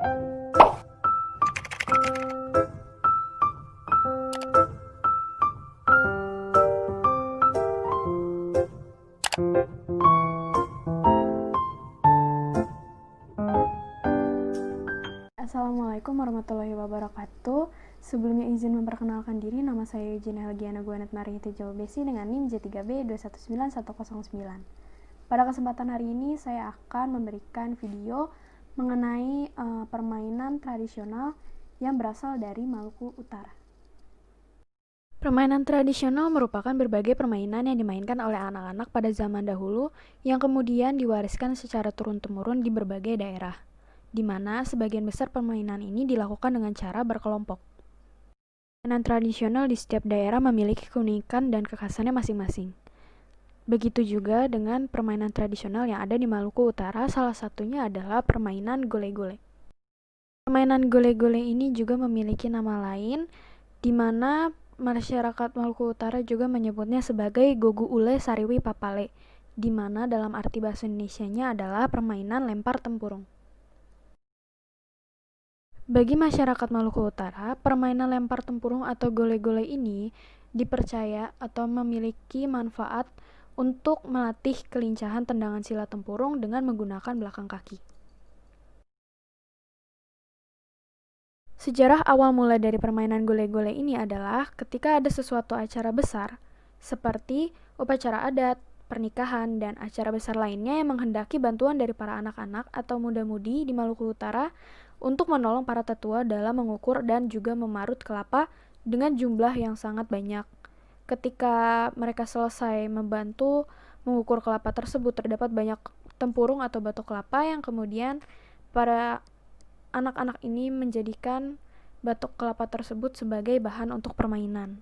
Assalamualaikum warahmatullahi wabarakatuh. Sebelumnya izin memperkenalkan diri, nama saya Eugenia Helgiana Guanet Marihiti Jawabesi dengan NIM J3B219109. Pada kesempatan hari ini saya akan memberikan video mengenai permainan tradisional yang berasal dari Maluku Utara. Permainan tradisional merupakan berbagai permainan yang dimainkan oleh anak-anak pada zaman dahulu yang kemudian diwariskan secara turun-temurun di berbagai daerah, di mana sebagian besar permainan ini dilakukan dengan cara berkelompok. Permainan tradisional di setiap daerah memiliki keunikan dan kekhasannya masing-masing. Begitu juga dengan permainan tradisional yang ada di Maluku Utara, salah satunya adalah permainan gole-gole. Permainan gole-gole ini juga memiliki nama lain, di mana masyarakat Maluku Utara juga menyebutnya sebagai gogu ule sariwi papale, di mana dalam arti bahasa Indonesianya adalah permainan lempar tempurung. Bagi masyarakat Maluku Utara, permainan lempar tempurung atau gole-gole ini dipercaya atau memiliki manfaat untuk melatih kelincahan tendangan silat tempurung dengan menggunakan belakang kaki. Sejarah awal mula dari permainan gole-gole ini adalah ketika ada sesuatu acara besar, seperti upacara adat, pernikahan, dan acara besar lainnya yang menghendaki bantuan dari para anak-anak atau muda-mudi di Maluku Utara untuk menolong para tetua dalam mengukur dan juga memarut kelapa dengan jumlah yang sangat banyak. Ketika mereka selesai membantu mengukur kelapa tersebut, terdapat banyak tempurung atau batok kelapa yang kemudian para anak-anak ini menjadikan batok kelapa tersebut sebagai bahan untuk permainan.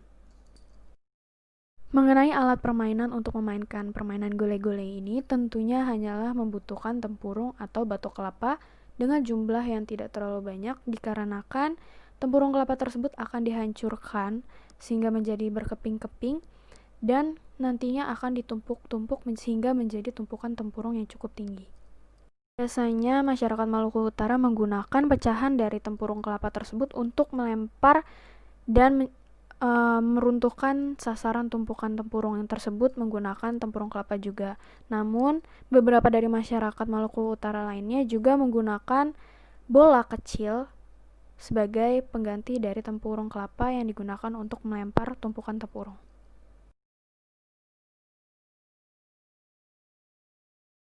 Mengenai alat permainan untuk memainkan permainan gole-gole ini, tentunya hanyalah membutuhkan tempurung atau batok kelapa dengan jumlah yang tidak terlalu banyak, dikarenakan tempurung kelapa tersebut akan dihancurkan sehingga menjadi berkeping-keping dan nantinya akan ditumpuk-tumpuk sehingga menjadi tumpukan tempurung yang cukup tinggi. Biasanya masyarakat Maluku Utara menggunakan pecahan dari tempurung kelapa tersebut untuk melempar dan meruntuhkan sasaran tumpukan tempurung yang tersebut menggunakan tempurung kelapa juga. Namun, beberapa dari masyarakat Maluku Utara lainnya juga menggunakan bola kecil sebagai pengganti dari tempurung kelapa yang digunakan untuk melempar tumpukan tempurung.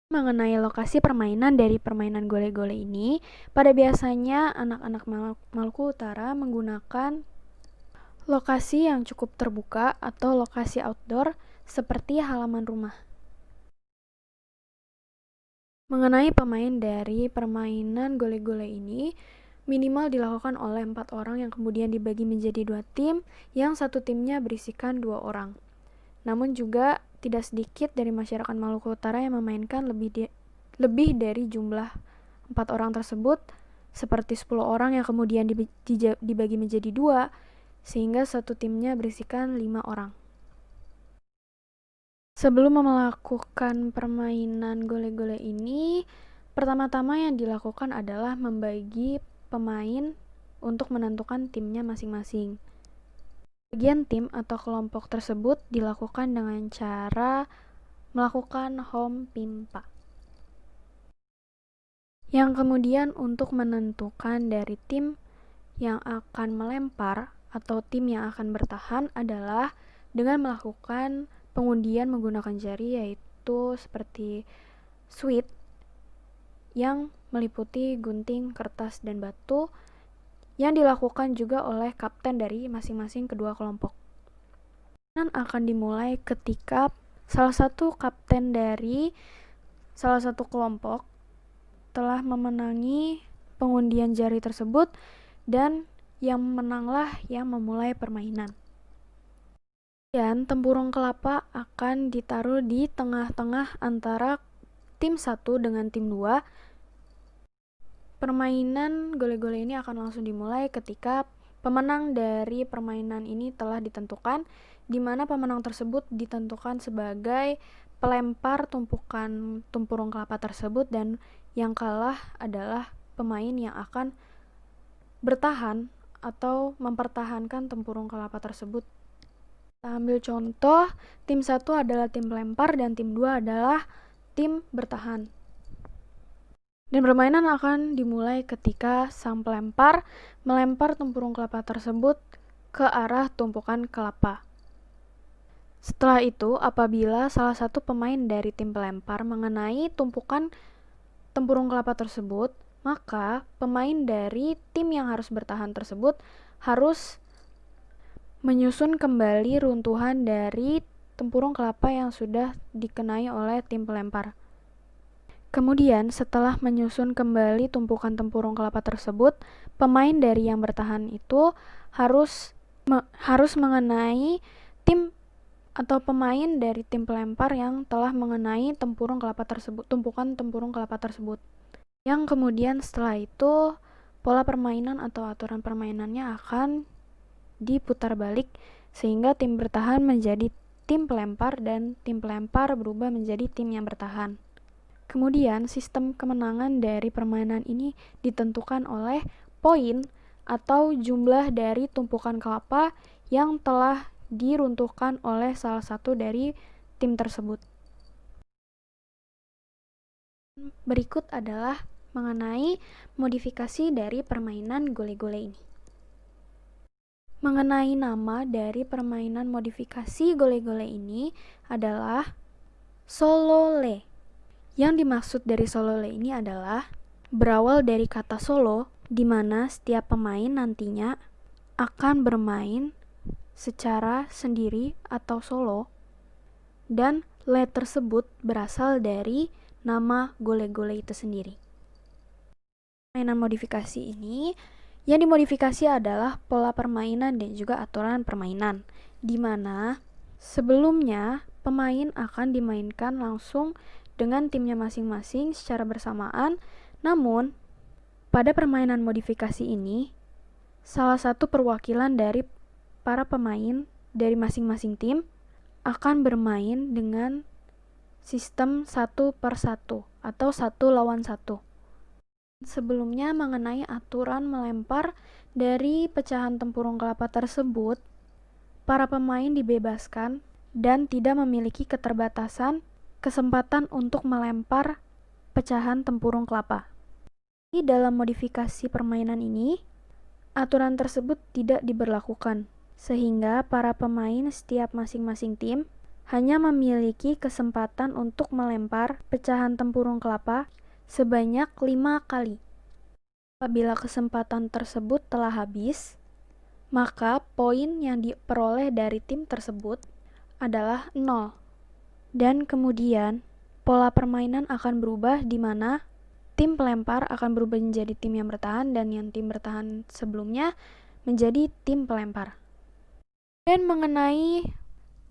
Mengenai lokasi permainan dari permainan gole-gole ini, pada biasanya anak-anak Maluku Utara menggunakan lokasi yang cukup terbuka atau lokasi outdoor seperti halaman rumah. Mengenai pemain dari permainan gole-gole ini, minimal dilakukan oleh 4 orang yang kemudian dibagi menjadi 2 tim, yang satu timnya berisikan 2 orang. Namun juga tidak sedikit dari masyarakat Maluku Utara yang memainkan lebih dari jumlah 4 orang tersebut, seperti 10 orang yang kemudian dibagi menjadi 2, sehingga satu timnya berisikan 5 orang. Sebelum melakukan permainan gole-gole ini, pertama-tama yang dilakukan adalah membagi pemain untuk menentukan timnya masing-masing. Bagian tim atau kelompok tersebut dilakukan dengan cara melakukan home pimpa, yang kemudian untuk menentukan dari tim yang akan melempar atau tim yang akan bertahan adalah dengan melakukan pengundian menggunakan jari, yaitu seperti suit yang meliputi gunting, kertas, dan batu, yang dilakukan juga oleh kapten dari masing-masing kedua kelompok. Dan akan dimulai ketika salah satu kapten dari salah satu kelompok telah memenangi pengundian jari tersebut, dan yang menanglah yang memulai permainan. Dan tempurung kelapa akan ditaruh di tengah-tengah antara tim 1 dengan tim 2. Permainan gole-gole ini akan langsung dimulai ketika pemenang dari permainan ini telah ditentukan, di mana pemenang tersebut ditentukan sebagai pelempar tumpukan tempurung kelapa tersebut, dan yang kalah adalah pemain yang akan bertahan atau mempertahankan tempurung kelapa tersebut. Kita ambil contoh, tim 1 adalah tim pelempar dan tim 2 adalah tim bertahan. Dan permainan akan dimulai ketika sang pelempar melempar tempurung kelapa tersebut ke arah tumpukan kelapa. Setelah itu, apabila salah satu pemain dari tim pelempar mengenai tumpukan tempurung kelapa tersebut, maka pemain dari tim yang harus bertahan tersebut harus menyusun kembali runtuhan dari tempurung kelapa yang sudah dikenai oleh tim pelempar. Kemudian, setelah menyusun kembali tumpukan tempurung kelapa tersebut, pemain dari yang bertahan itu harus mengenai tim atau pemain dari tim pelempar yang telah mengenai tumpukan tempurung kelapa tersebut. Yang kemudian setelah itu, pola permainan atau aturan permainannya akan diputar balik sehingga tim bertahan menjadi tim pelempar dan tim pelempar berubah menjadi tim yang bertahan. Kemudian sistem kemenangan dari permainan ini ditentukan oleh poin atau jumlah dari tumpukan kelapa yang telah diruntuhkan oleh salah satu dari tim tersebut. Berikut adalah mengenai modifikasi dari permainan gole-gole ini. Mengenai nama dari permainan modifikasi gole-gole ini adalah solole. Yang dimaksud dari solole ini adalah berawal dari kata solo, di mana setiap pemain nantinya akan bermain secara sendiri atau solo, dan le tersebut berasal dari nama gole-gole itu sendiri. Permainan modifikasi ini yang dimodifikasi adalah pola permainan dan juga aturan permainan, di mana sebelumnya pemain akan dimainkan langsung dengan timnya masing-masing secara bersamaan, namun pada permainan modifikasi ini, salah satu perwakilan dari para pemain dari masing-masing tim akan bermain dengan sistem 1/1 atau 1 lawan 1. Sebelumnya mengenai aturan melempar dari pecahan tempurung kelapa tersebut, para pemain dibebaskan dan tidak memiliki keterbatasan kesempatan untuk melempar pecahan tempurung kelapa. Di dalam modifikasi permainan ini, aturan tersebut tidak diberlakukan, sehingga para pemain setiap masing-masing tim hanya memiliki kesempatan untuk melempar pecahan tempurung kelapa sebanyak 5 kali. Apabila kesempatan tersebut telah habis, maka poin yang diperoleh dari tim tersebut adalah 0. Dan kemudian pola permainan akan berubah di mana tim pelempar akan berubah menjadi tim yang bertahan dan yang tim bertahan sebelumnya menjadi tim pelempar. Dan mengenai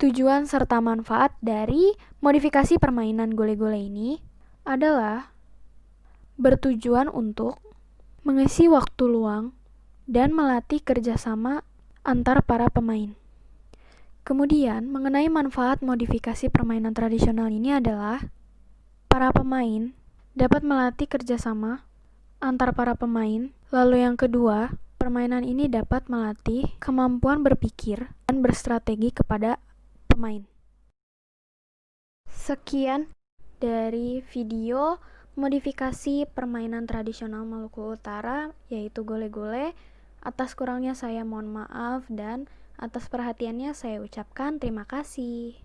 tujuan serta manfaat dari modifikasi permainan gole-gole ini adalah bertujuan untuk mengisi waktu luang dan melatih kerjasama antar para pemain. Kemudian, mengenai manfaat modifikasi permainan tradisional ini adalah para pemain dapat melatih kerjasama antar para pemain. Lalu yang kedua, permainan ini dapat melatih kemampuan berpikir dan berstrategi kepada pemain. Sekian dari video modifikasi permainan tradisional Maluku Utara, yaitu gole-gole. Atas kurangnya saya mohon maaf dan atas perhatiannya saya ucapkan terima kasih.